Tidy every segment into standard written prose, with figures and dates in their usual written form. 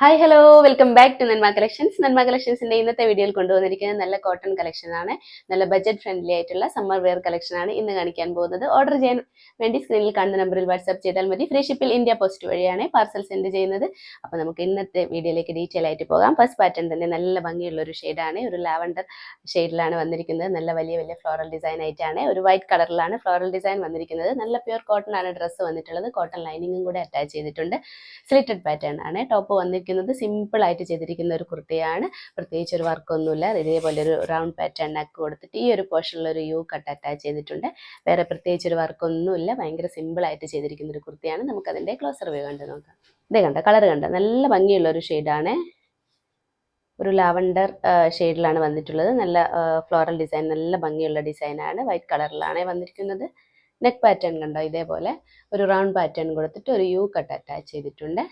Hi hello welcome back to Nanma collections. നന്മ കളക്ഷൻസിന്റെ ഇന്നത്തെ വീഡിയോയിൽ കൊണ്ടുവന്നിരിക്കുന്നത് നല്ല കോട്ടൺ കളക്ഷൻ ആണ്. നല്ല ബഡ്ജറ്റ് ഫ്രണ്ട്ലി ആയിട്ടുള്ള സമ്മർ വെയർ കളക്ഷൻ ആണ് ഇന്ന് കാണിക്കാൻ പോകുന്നത്. ഓർഡർ ചെയ്യാൻ വേണ്ടി സ്ക്രീനിൽ കാണുന്ന നമ്പറിൽ വാട്സ്ആപ്പ് ചെയ്താൽ മതി. ഫ്രീ ഷിപ്പിൽ ഇന്ത്യ പോസ്റ്റ് വഴിയാണ് പാർസൽ സെൻഡ് ചെയ്യുന്നത്. അപ്പോൾ നമുക്ക് ഇന്നത്തെ വീഡിയോയിലേക്ക് ഡീറ്റെയിൽ ആയിട്ട് പോകാം. ഫസ്റ്റ് പാറ്റേൺ തന്നെ നല്ല ഭംഗിയുള്ള ഒരു ഷെയ്ഡാണ്. ഒരു ലാവൻഡർ ഷെയ്ഡിലാണ് വന്നിരിക്കുന്നത്. നല്ല വലിയ വലിയ ഫ്ലോറൽ ഡിസൈൻ ആയിട്ടാണ്. ഒരു വൈറ്റ് കളറിലാണ് ഫ്ലോറൽ ഡിസൈൻ വന്നിരിക്കുന്നത്. നല്ല പ്യുർ കോട്ടൺ ആണ് ഡ്രസ്സ് വന്നിട്ടുള്ളത്. കോട്ടൺ ലൈനിങ്ങും കൂടെ അറ്റാച്ച് ചെയ്തിട്ടുണ്ട്. സ്ലിറ്റഡ് പാറ്റേൺ ആണ്. ടോപ്പ് വന്നിരിക്കുന്നത് സിമ്പിൾ ആയിട്ട് ചെയ്തിരിക്കുന്ന ഒരു കുർത്തിയാണ്. പ്രത്യേകിച്ച് ഒരു വർക്കൊന്നുമില്ല. ഇതേപോലെ ഒരു റൗണ്ട് പാറ്റേൺ നെക്ക് കൊടുത്തിട്ട് ഈ ഒരു പോർഷനിൽ ഒരു യു കട്ട് അറ്റാച്ച് ചെയ്തിട്ടുണ്ട്. വേറെ പ്രത്യേകിച്ച് ഒരു വർക്കൊന്നുമില്ല. ഭയങ്കര സിമ്പിൾ ആയിട്ട് ചെയ്തിരിക്കുന്ന ഒരു കുർത്തിയാണ്. നമുക്കതിൻ്റെ ക്ലോസർ വ്യൂ കണ്ട് നോക്കാം. ഇതേ കണ്ട കളർ കണ്ട നല്ല ഭംഗിയുള്ള ഒരു ഷെയ്ഡാണ്. ഒരു ലാവൻഡർ ഷെയ്ഡിലാണ് വന്നിട്ടുള്ളത്. നല്ല ഫ്ലോറൽ ഡിസൈൻ, നല്ല ഭംഗിയുള്ള ഡിസൈനാണ്. വൈറ്റ് കളറിലാണ് വന്നിരിക്കുന്നത്. നെക്ക് പാറ്റേൺ കണ്ടോ, ഇതേപോലെ ഒരു റൗണ്ട് പാറ്റേൺ കൊടുത്തിട്ട് ഒരു യു കട്ട് അറ്റാച്ച് ചെയ്തിട്ടുണ്ട്.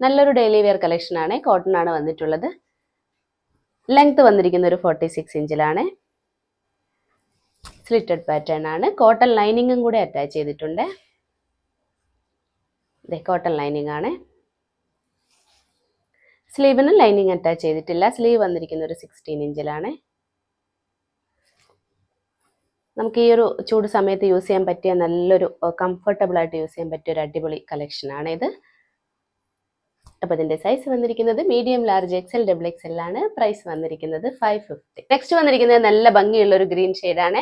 നല്ലൊരു ഡെയിലി വെയർ കളക്ഷൻ ആണ്. കോട്ടൺ ആണ് വന്നിട്ടുള്ളത്. ലെങ്ത് വന്നിരിക്കുന്ന ഒരു 46 ഇഞ്ചിലാണ്. സ്ലിറ്റഡ് പാറ്റേൺ ആണ്. കോട്ടൺ ലൈനിങ്ങും കൂടെ അറ്റാച്ച് ചെയ്തിട്ടുണ്ട്. കോട്ടൺ ലൈനിങ് ആണ്. സ്ലീവിന് ലൈനിങ് അറ്റാച്ച് ചെയ്തിട്ടില്ല. സ്ലീവ് വന്നിരിക്കുന്ന ഒരു 16 ഇഞ്ചിലാണ്. നമുക്ക് ഈ ഒരു ചൂട് സമയത്ത് യൂസ് ചെയ്യാൻ പറ്റിയ നല്ലൊരു കംഫർട്ടബിൾ ആയിട്ട് യൂസ് ചെയ്യാൻ പറ്റിയ ഒരു അടിപൊളി കളക്ഷൻ ആണ് ഇത്. അപ്പോൾ ഇതിന്റെ സൈസ് വന്നിരിക്കുന്നത് medium, large, XL, double XL ആണ്. പ്രൈസ് വന്നിരിക്കുന്നത് 550. നെക്സ്റ്റ് വന്നിരിക്കുന്നത് നല്ല ഭംഗിയുള്ള ഒരു ഗ്രീൻ ഷെയ്ഡാണ്.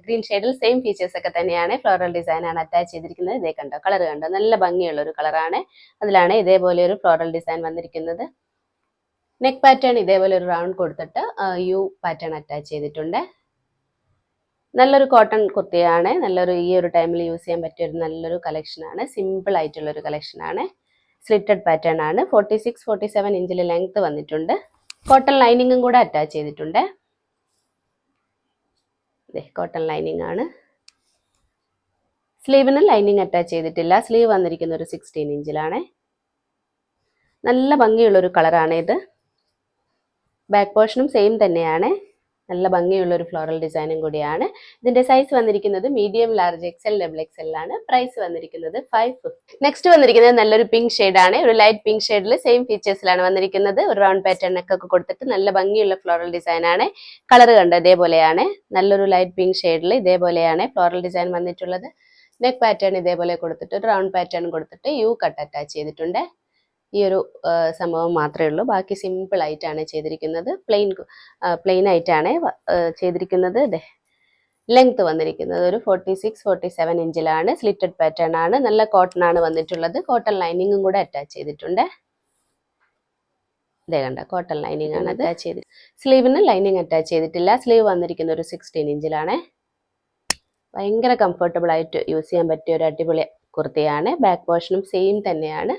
ഗ്രീൻ ഷെയ്ഡിൽ സെയിം ഫീച്ചേഴ്സ് ഒക്കെ തന്നെയാണ്. ഫ്ലോറൽ ഡിസൈൻ ആണ് അറ്റാച്ച് ചെയ്തിരിക്കുന്നത്. ഇതേ കണ്ടോ, കളർ കണ്ടോ, നല്ല ഭംഗിയുള്ള ഒരു കളറാണ്. അതിലാണ് ഇതേപോലെ ഒരു ഫ്ലോറൽ ഡിസൈൻ വന്നിരിക്കുന്നത്. നെക്ക് പാറ്റേൺ ഇതേപോലെ ഒരു റൗണ്ട് കൊടുത്തിട്ട് യു പാറ്റേൺ അറ്റാച്ച് ചെയ്തിട്ടുണ്ട്. നല്ലൊരു കോട്ടൺ കുർത്തിയാണ്. നല്ലൊരു ഈ ഒരു ടൈമിൽ യൂസ് ചെയ്യാൻ പറ്റിയ ഒരു നല്ലൊരു കളക്ഷനാണ്. സിമ്പിൾ ആയിട്ടുള്ള ഒരു കളക്ഷനാണ്. സ്ലിറ്റഡ് പാറ്റേൺ ആണ്. 46-47 ഇഞ്ചിൽ ലെങ്ത് വന്നിട്ടുണ്ട്. കോട്ടൺ ലൈനിങ്ങും കൂടെ അറ്റാച്ച് ചെയ്തിട്ടുണ്ട്. കോട്ടൺ ലൈനിങ് ആണ്. സ്ലീവിന് ലൈനിങ് അറ്റാച്ച് ചെയ്തിട്ടില്ല. സ്ലീവ് വന്നിരിക്കുന്ന ഒരു 16 ഇഞ്ചിലാണ്. നല്ല ഭംഗിയുള്ള ഒരു കളറാണ് ഇത്. ബാക്ക് പോർഷനും സെയിം തന്നെയാണ്. നല്ല ഭംഗിയുള്ള ഒരു ഫ്ലോറൽ ഡിസൈനും കൂടിയാണ്. ഇതിന്റെ സൈസ് വന്നിരിക്കുന്നത് medium, large, XL, double XL ആണ്. പ്രൈസ് വന്നിരിക്കുന്നത് 550. നെക്സ്റ്റ് വന്നിരിക്കുന്നത് നല്ലൊരു പിങ്ക് ഷെയ്ഡാണ്. ഒരു ലൈറ്റ് പിങ്ക് ഷെയ്ഡിൽ സെയിം ഫീച്ചേഴ്സിലാണ് വന്നിരിക്കുന്നത്. ഒരു റൗണ്ട് പാറ്റേൺ ഒക്കെ കൊടുത്തിട്ട് നല്ല ഭംഗിയുള്ള ഫ്ലോറൽ ഡിസൈൻ ആണ്. കളർ കണ്ട് ഇതേപോലെയാണ്. നല്ലൊരു ലൈറ്റ് പിങ്ക് ഷെയ്ഡിൽ ഇതേപോലെയാണ് ഫ്ലോറൽ ഡിസൈൻ വന്നിട്ടുള്ളത്. നെക്ക് പാറ്റേൺ ഇതേപോലെ കൊടുത്തിട്ട് ഒരു റൗണ്ട് പാറ്റേൺ കൊടുത്തിട്ട് യു കട്ട് അറ്റാച്ച് ചെയ്തിട്ടുണ്ട്. ഈ ഒരു സംഭവം മാത്രമേ ഉള്ളൂ. ബാക്കി സിമ്പിൾ ആയിട്ടാണ് ചെയ്തിരിക്കുന്നത്. പ്ലെയിൻ ആയിട്ടാണ് ചെയ്തിരിക്കുന്നത്. ലെങ്ത് വന്നിരിക്കുന്നത് ഒരു 46-47 ഇഞ്ചിലാണ്. സ്ലിറ്റഡ് പാറ്റേൺ ആണ്. നല്ല കോട്ടൺ ആണ് വന്നിട്ടുള്ളത്. കോട്ടൺ ലൈനിങ്ങും കൂടെ അറ്റാച്ച് ചെയ്തിട്ടുണ്ട്. ഇതേ കണ്ട കോട്ടൺ ലൈനിങ് ആണ് അറ്റാച്ച് ചെയ്ത്. സ്ലീവിന് ലൈനിങ് അറ്റാച്ച് ചെയ്തിട്ടില്ല. സ്ലീവ് വന്നിരിക്കുന്ന ഒരു 16 ഇഞ്ചിലാണ്. ഭയങ്കര കംഫർട്ടബിൾ ആയിട്ട് യൂസ് ചെയ്യാൻ പറ്റിയ ഒരു അടിപൊളി കുർത്തിയാണ്. ബാക്ക് പോർഷനും സെയിം തന്നെയാണ്.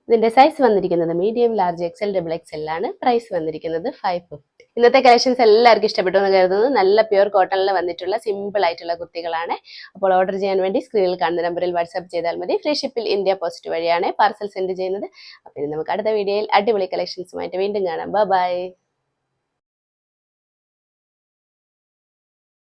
ഇതിന്റെ സൈസ് വന്നിരിക്കുന്നത് medium, large, XL, double XL ആണ്. പ്രൈസ് വന്നിരിക്കുന്നത് 550. ഇന്നത്തെ കളക്ഷൻസ് എല്ലാവർക്കും ഇഷ്ടപ്പെട്ടു എന്ന് കരുതുന്നു. നല്ല പ്യുർ കോട്ടണിൽ വന്നിട്ടുള്ള സിമ്പിൾ ആയിട്ടുള്ള കുർത്തികളാണ്. അപ്പോൾ ഓർഡർ ചെയ്യാൻ വേണ്ടി സ്ക്രീനിൽ കാണുന്ന നമ്പറിൽ വാട്സ്ആപ്പ് ചെയ്താൽ മതി. ഫ്രീ ഷിപ്പിൽ ഇന്ത്യ പോസ്റ്റ് വഴിയാണ് പാർസൽ സെൻഡ് ചെയ്യുന്നത്. അപ്പോൾ നമുക്ക് അടുത്ത വീഡിയോയിൽ അടിപൊളി കളക്ഷൻസുമായിട്ട് വീണ്ടും കാണാം. ബൈ.